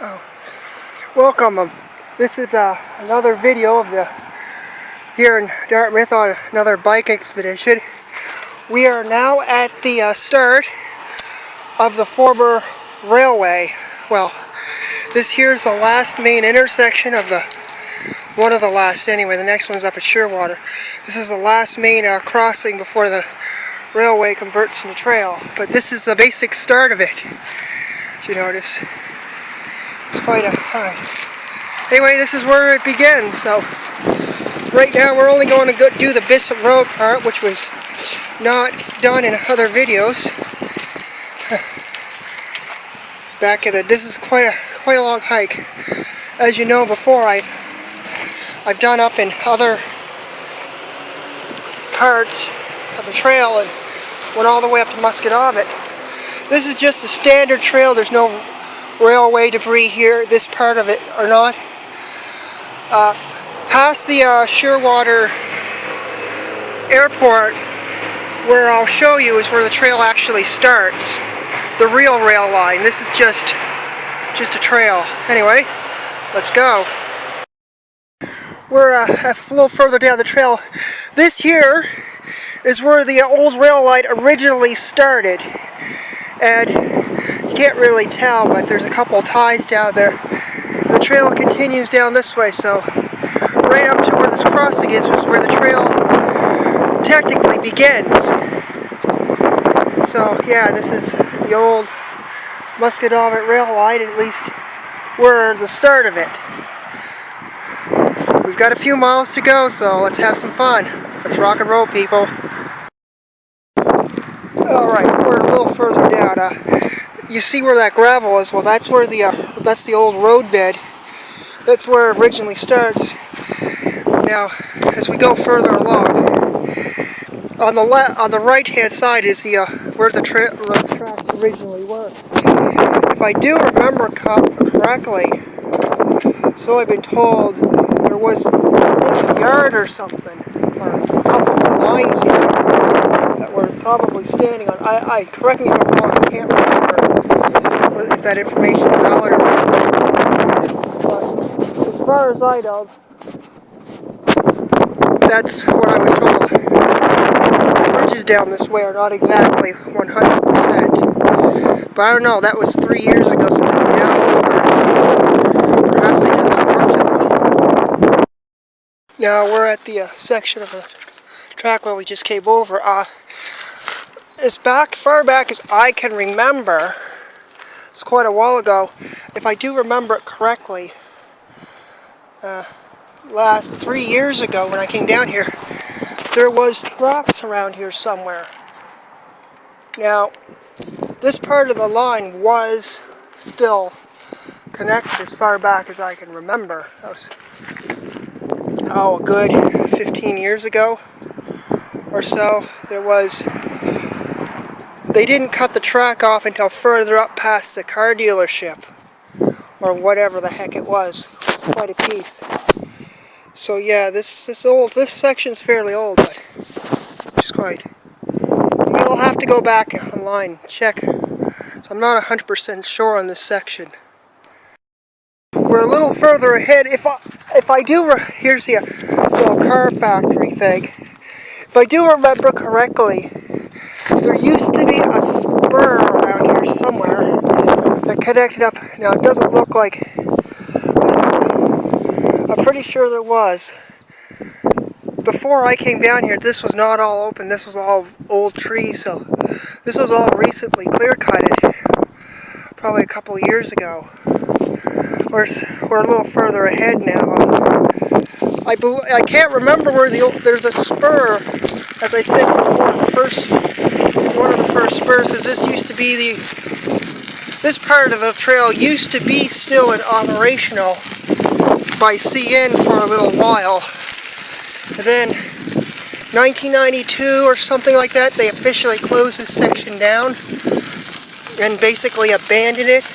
Oh, welcome. This is another video of here in Dartmouth on another bike expedition. We are now at the start of the former railway. Well, this here's the last main intersection of one of the last anyway. The next one's up at Shearwater. This is the last main crossing before the railway converts into trail. But this is the basic start of it. As you notice, it's quite a anyway, this is where it begins. So right now we're only going to do the Bishop Road part, which was not done in other videos. This is quite a long hike. As you know, before I've done up in other parts of the trail and went all the way up to Musquodoboit. This is just a standard trail. There's no railway debris here, this part of it or not. Past the Shearwater airport, where I'll show you, is where the trail actually starts. The real rail line. This is just a trail. Anyway, let's go. We're a little further down the trail. This here is where the old rail line originally started. And you can't really tell, but there's a couple ties down there. The trail continues down this way, so right up to where this crossing is where the trail technically begins. So yeah, this is the old Musquodoboit rail line, at least we're the start of it. We've got a few miles to go, so let's have some fun. Let's rock and roll, people. Alright, we're a little further down. You see where that gravel is? Well, that's where that's the old road bed. That's where it originally starts. Now, as we go further along, on the right-hand side is where the tracks originally were. If I do remember correctly, so I've been told, there was, I think, a yard or something, or a couple of lines here that were probably standing on. Correct me if I'm wrong, I can't remember if that information is valid or not. But as far as I know, that's what I was told. The bridges down this way are not exactly 100%. But I don't know, that was 3 years ago since I've been down this part, so perhaps they did some work to them. Now we're at the section of the track where we just came over. As far back as I can remember, it's quite a while ago, if I do remember it correctly, last 3 years ago when I came down here, there was tracks around here somewhere. Now, this part of the line was still connected as far back as I can remember. That was, a good 15 years ago or so. They didn't cut the track off until further up past the car dealership, or whatever the heck it was. Quite a piece. So yeah, this section's fairly old, but just quite. We'll have to go back online and check. So I'm not 100% sure on this section. We're a little further ahead. If I do, here's the little car factory thing. If I do remember correctly, there used to be a spur around here somewhere that connected up. Now it doesn't look like this, but I'm pretty sure there was. Before I came down here, this was not all open. This was all old trees, so this was all recently clear-cutted, probably a couple years ago. We're a little further ahead now. I can't remember where there's a spur. As I said before, one of the first spurs is this used to be this part of the trail used to be still operational by CN for a little while. And then 1992 or something like that, they officially closed this section down and basically abandoned it.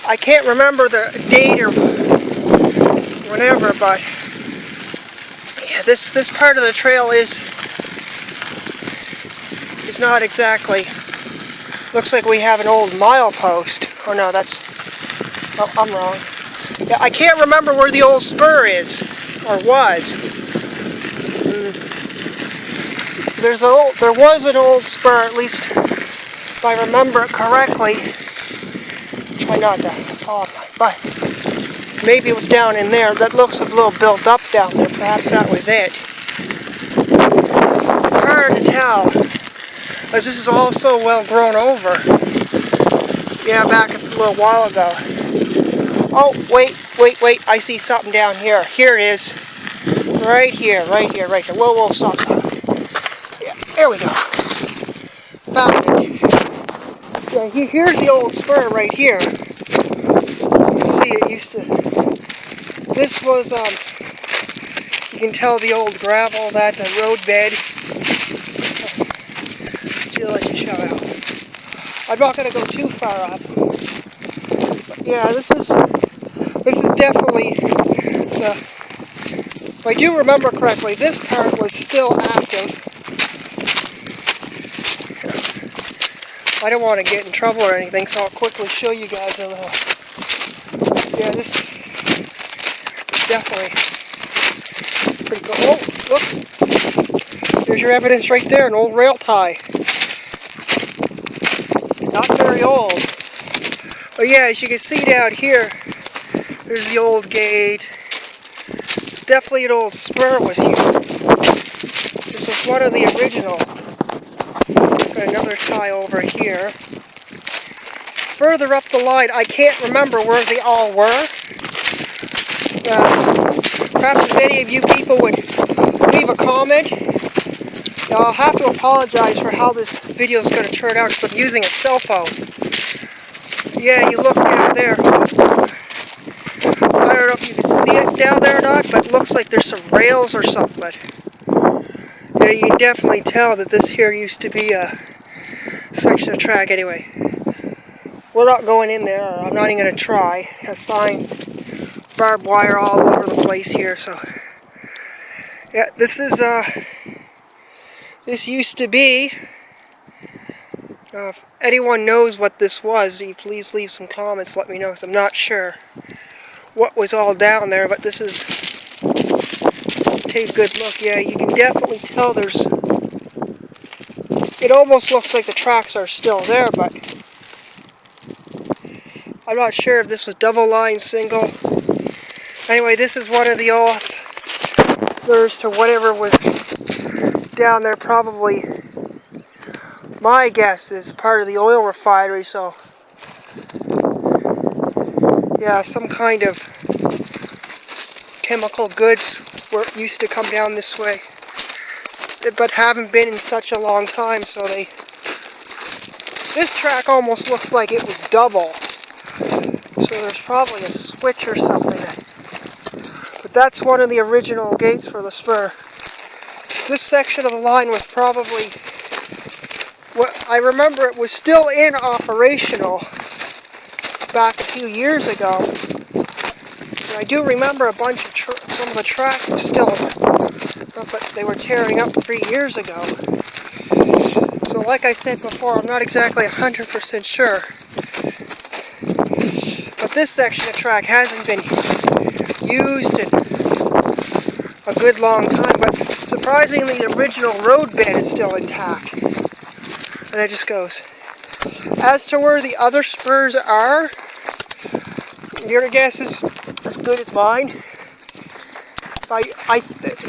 I can't remember the date or whatever, but yeah, this part of the trail is not exactly. Looks like we have an old milepost. Oh no, that's Oh, I'm wrong. Yeah, I can't remember where the old spur is, or was. There was an old spur, at least if I remember it correctly. Try not to fall off my butt. Maybe it was down in there. That looks a little built up down there. Perhaps that was it. It's hard to tell, as this is all so well grown over. Yeah, back a little while ago. Oh, wait. I see something down here. Here it is. Right here. Whoa, stop. Yeah, there we go. Found it. Yeah, here's the old spur right here. You see, it used to... This was, you can tell the old gravel, that road bed. Let you show out. I'm not going to go too far up. But yeah, this is definitely if I do remember correctly, this part was still active. I don't want to get in trouble or anything, so I'll quickly show you guys a little. Yeah, this is definitely pretty cool. Oh, look! There's your evidence right there, an old rail tie. Not very old. But yeah, as you can see down here, there's the old gate. Definitely an old spur was here. This was one of the original. Got another tie over here. Further up the line, I can't remember where they all were. Perhaps if any of you people would leave a comment. I'll have to apologize for how this video is going to turn out because I'm using a cell phone. Yeah, you look down there. I don't know if you can see it down there or not, but it looks like there's some rails or something. Yeah, you can definitely tell that this here used to be a section of track anyway. We're not going in there, or I'm not even going to try. A sign, barbed wire all over the place here, so... Yeah, this is, this used to be... if anyone knows what this was, please leave some comments, let me know, because I'm not sure what was all down there, but this is... Take a good look. Yeah, you can definitely tell there's... It almost looks like the tracks are still there, but... I'm not sure if this was double line, single. Anyway, this is one of the old... There's to whatever was down there, probably... My guess is part of the oil refinery, so... Yeah, some kind of chemical goods used to come down this way, but haven't been in such a long time, so they... This track almost looks like it was double, so there's probably a switch or something. But that's one of the original gates for the spur. This section of the line was probably... I remember it was still in operational back a few years ago. And I do remember a bunch of some of the track was still, but they were tearing up 3 years ago. So like I said before, I'm not exactly 100% sure. But this section of track hasn't been used in a good long time, but surprisingly the original road bed is still intact. And it just goes. As to where the other spurs are, your guess is as good as mine.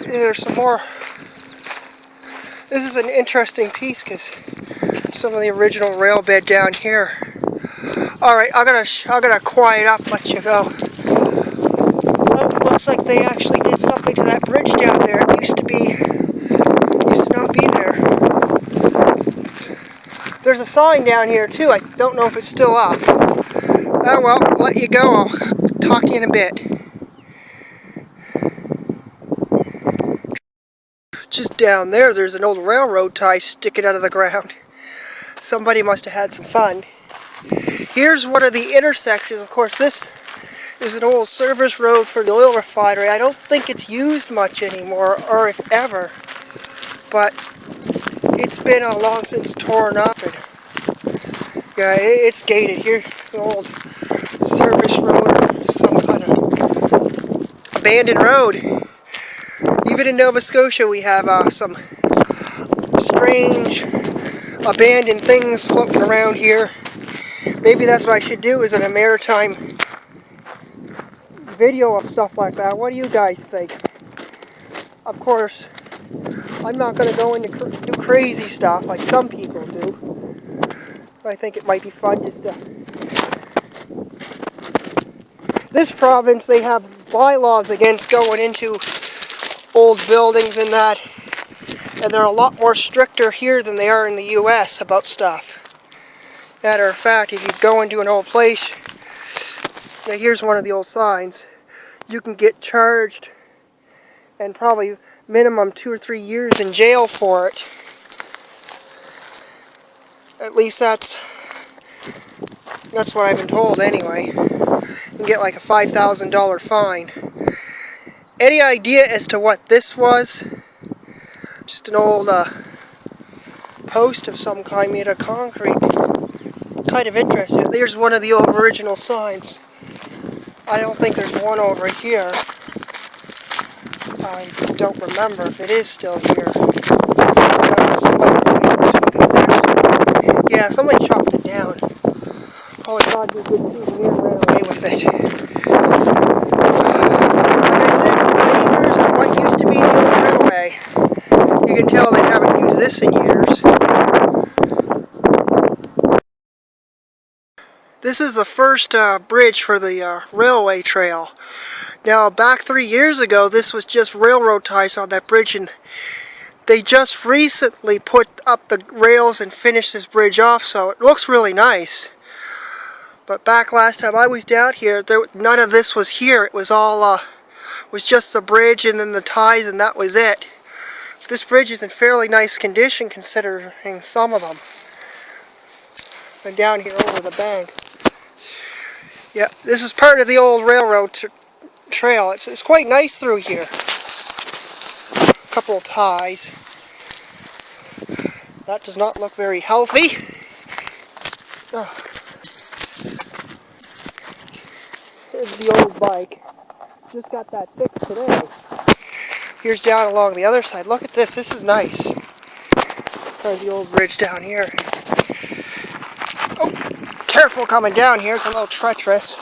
There's some more. This is an interesting piece because some of the original rail bed down here. All right, I'm gonna quiet up, let you go. Well, it looks like they actually did something to that bridge down there. It used to not be there. There's a sign down here too. I don't know if it's still up. Oh well, I'll let you go. I'll talk to you in a bit. Just down there's an old railroad tie sticking out of the ground. Somebody must have had some fun. Here's one of the intersections. Of course, this is an old service road for the oil refinery. I don't think it's used much anymore, or if ever. But it's been long since torn up. And, yeah, it's gated here. It's an old service road or some kind of abandoned road. Even in Nova Scotia we have some strange abandoned things floating around here. Maybe that's what I should do, is a maritime video of stuff like that. What do you guys think? Of course, I'm not going to go into do crazy stuff like some people do. I think it might be fun just to... This province, they have bylaws against going into old buildings and that. And they're a lot more stricter here than they are in the US about stuff. Matter of fact, if you go into an old place, now here's one of the old signs, you can get charged and probably minimum 2 or 3 years in jail for it. At least that's what I've been told anyway. You can get like a $5,000 fine. Any idea as to what this was? Just an old post of some kind made of concrete. Kind of interesting. There's one of the old original signs. I don't think there's one over here. I don't remember if it is still here. Somebody probably took it there. Yeah, somebody chopped it down. Oh, I thought you could see me and ran away with it. Like I said, pictures of what used to be the old railway. You can tell they haven't used this in years. This is the first bridge for the railway trail. Now, back 3 years ago, this was just railroad ties on that bridge, and they just recently put up the rails and finished this bridge off, so it looks really nice. But back last time I was down here, none of this was here. It was all was just the bridge and then the ties, and that was it. This bridge is in fairly nice condition considering some of them. And down here over the bank. Yeah, this is part of the old railroad trail. It's quite nice through here. A couple of ties. That does not look very healthy. Oh. Here's the old bike. Just got that fixed today. Here's down along the other side. Look at this. This is nice. There's the old bridge down here. Oh, careful coming down here. It's a little treacherous.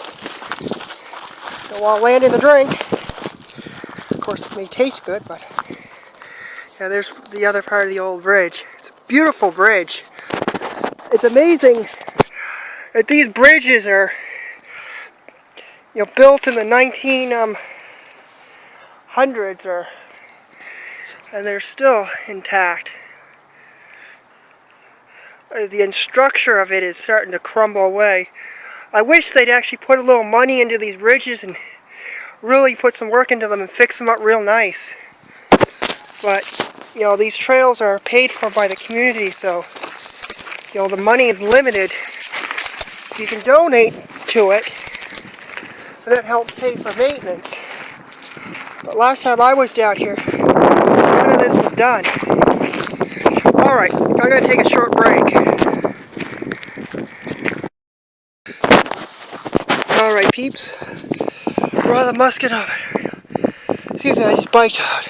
Don't want to land in the drink. Of course, it may taste good, but yeah, there's the other part of the old bridge. It's a beautiful bridge. It's amazing that these bridges are, built in the 1900s, and they're still intact. The structure of it is starting to crumble away. I wish they'd actually put a little money into these bridges and really put some work into them and fix them up real nice. But, these trails are paid for by the community, so, the money is limited. You can donate to it, and it helps pay for maintenance. But last time I was down here, none of this was done. Alright, I'm going to take a short break. Alright peeps, we're on the Musquodoboit. Excuse me, I just biked out.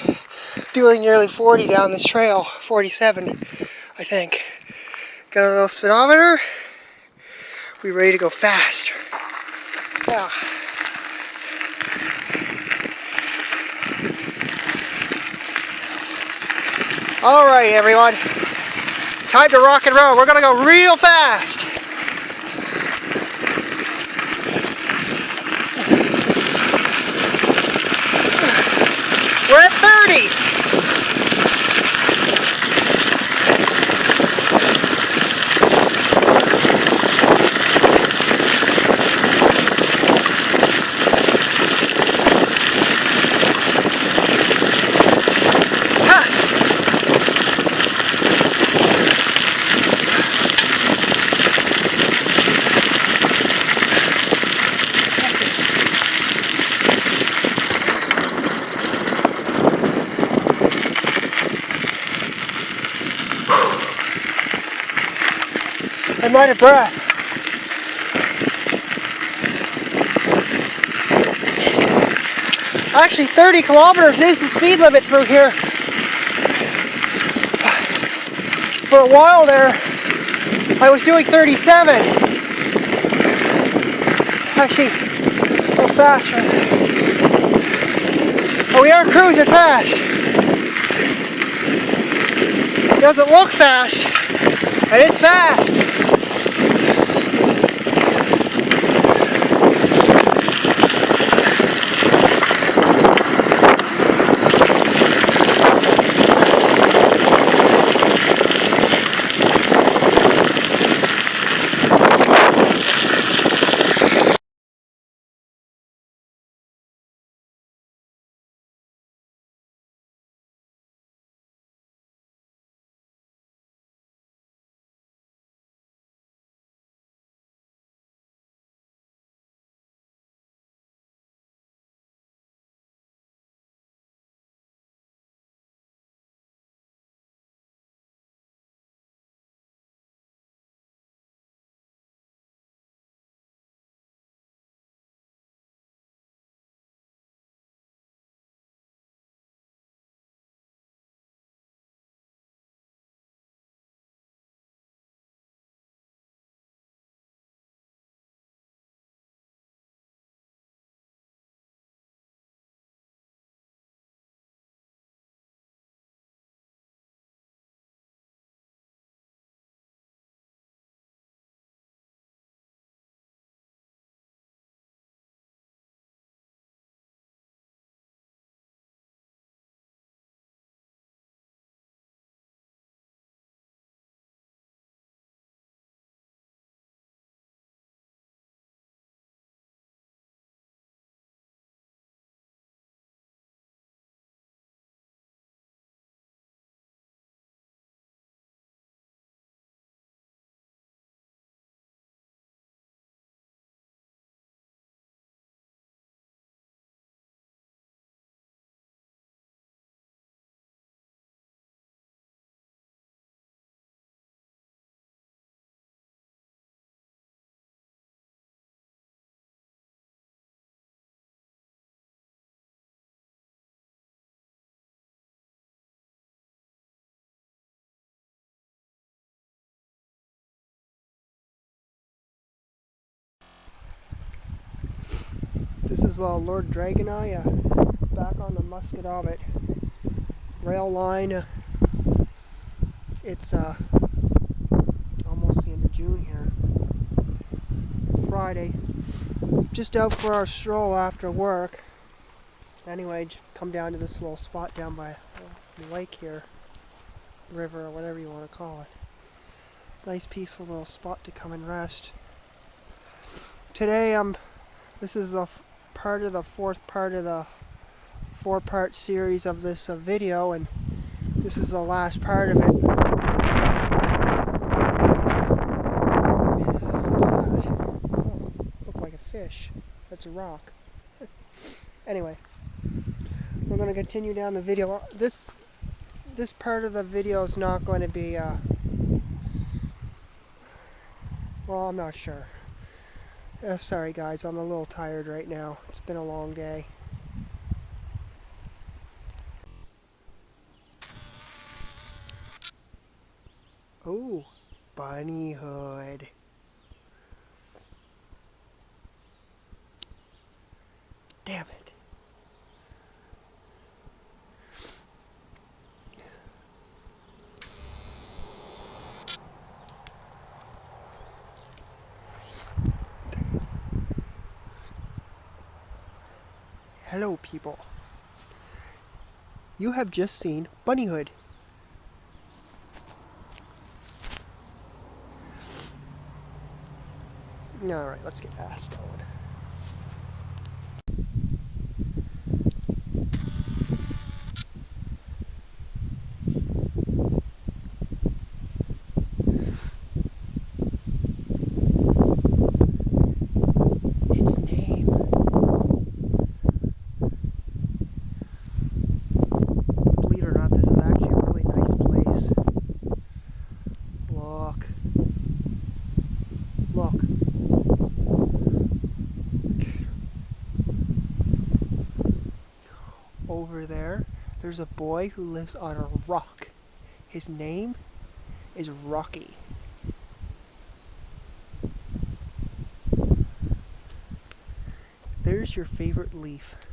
Doing nearly 40 down this trail, 47 I think. Got a little speedometer. We're ready to go fast. Yeah. Alright everyone, time to rock and roll. We're going to go real fast. We're at 30. I'm out of breath. Actually, 30 kilometers is the speed limit through here. For a while there, I was doing 37. Actually, a little faster. But we are cruising fast. It doesn't look fast, but it's fast. This is Lord Dragoneye, back on the Musquodoboit rail line. It's almost the end of June here. Friday. Just out for our stroll after work. Anyway, just come down to this little spot down by the lake here. River, or whatever you want to call it. Nice peaceful little spot to come and rest. Today this is a part of the fourth part of the four-part series of this video, and this is the last part of it. What's that? Oh, looked like a fish. That's a rock. Anyway, we're going to continue down the video. This part of the video is not going to be well, I'm not sure. Sorry guys, I'm a little tired right now. It's been a long day. Oh, bunny hood. Damn it. Hello people. You have just seen Bunny Hood. Alright, let's get ass going. Its name. Believe it or not, this is actually a really nice place. Look. Look. over there, there's a boy who lives on a rock. His name is Rocky. There's your favorite leaf.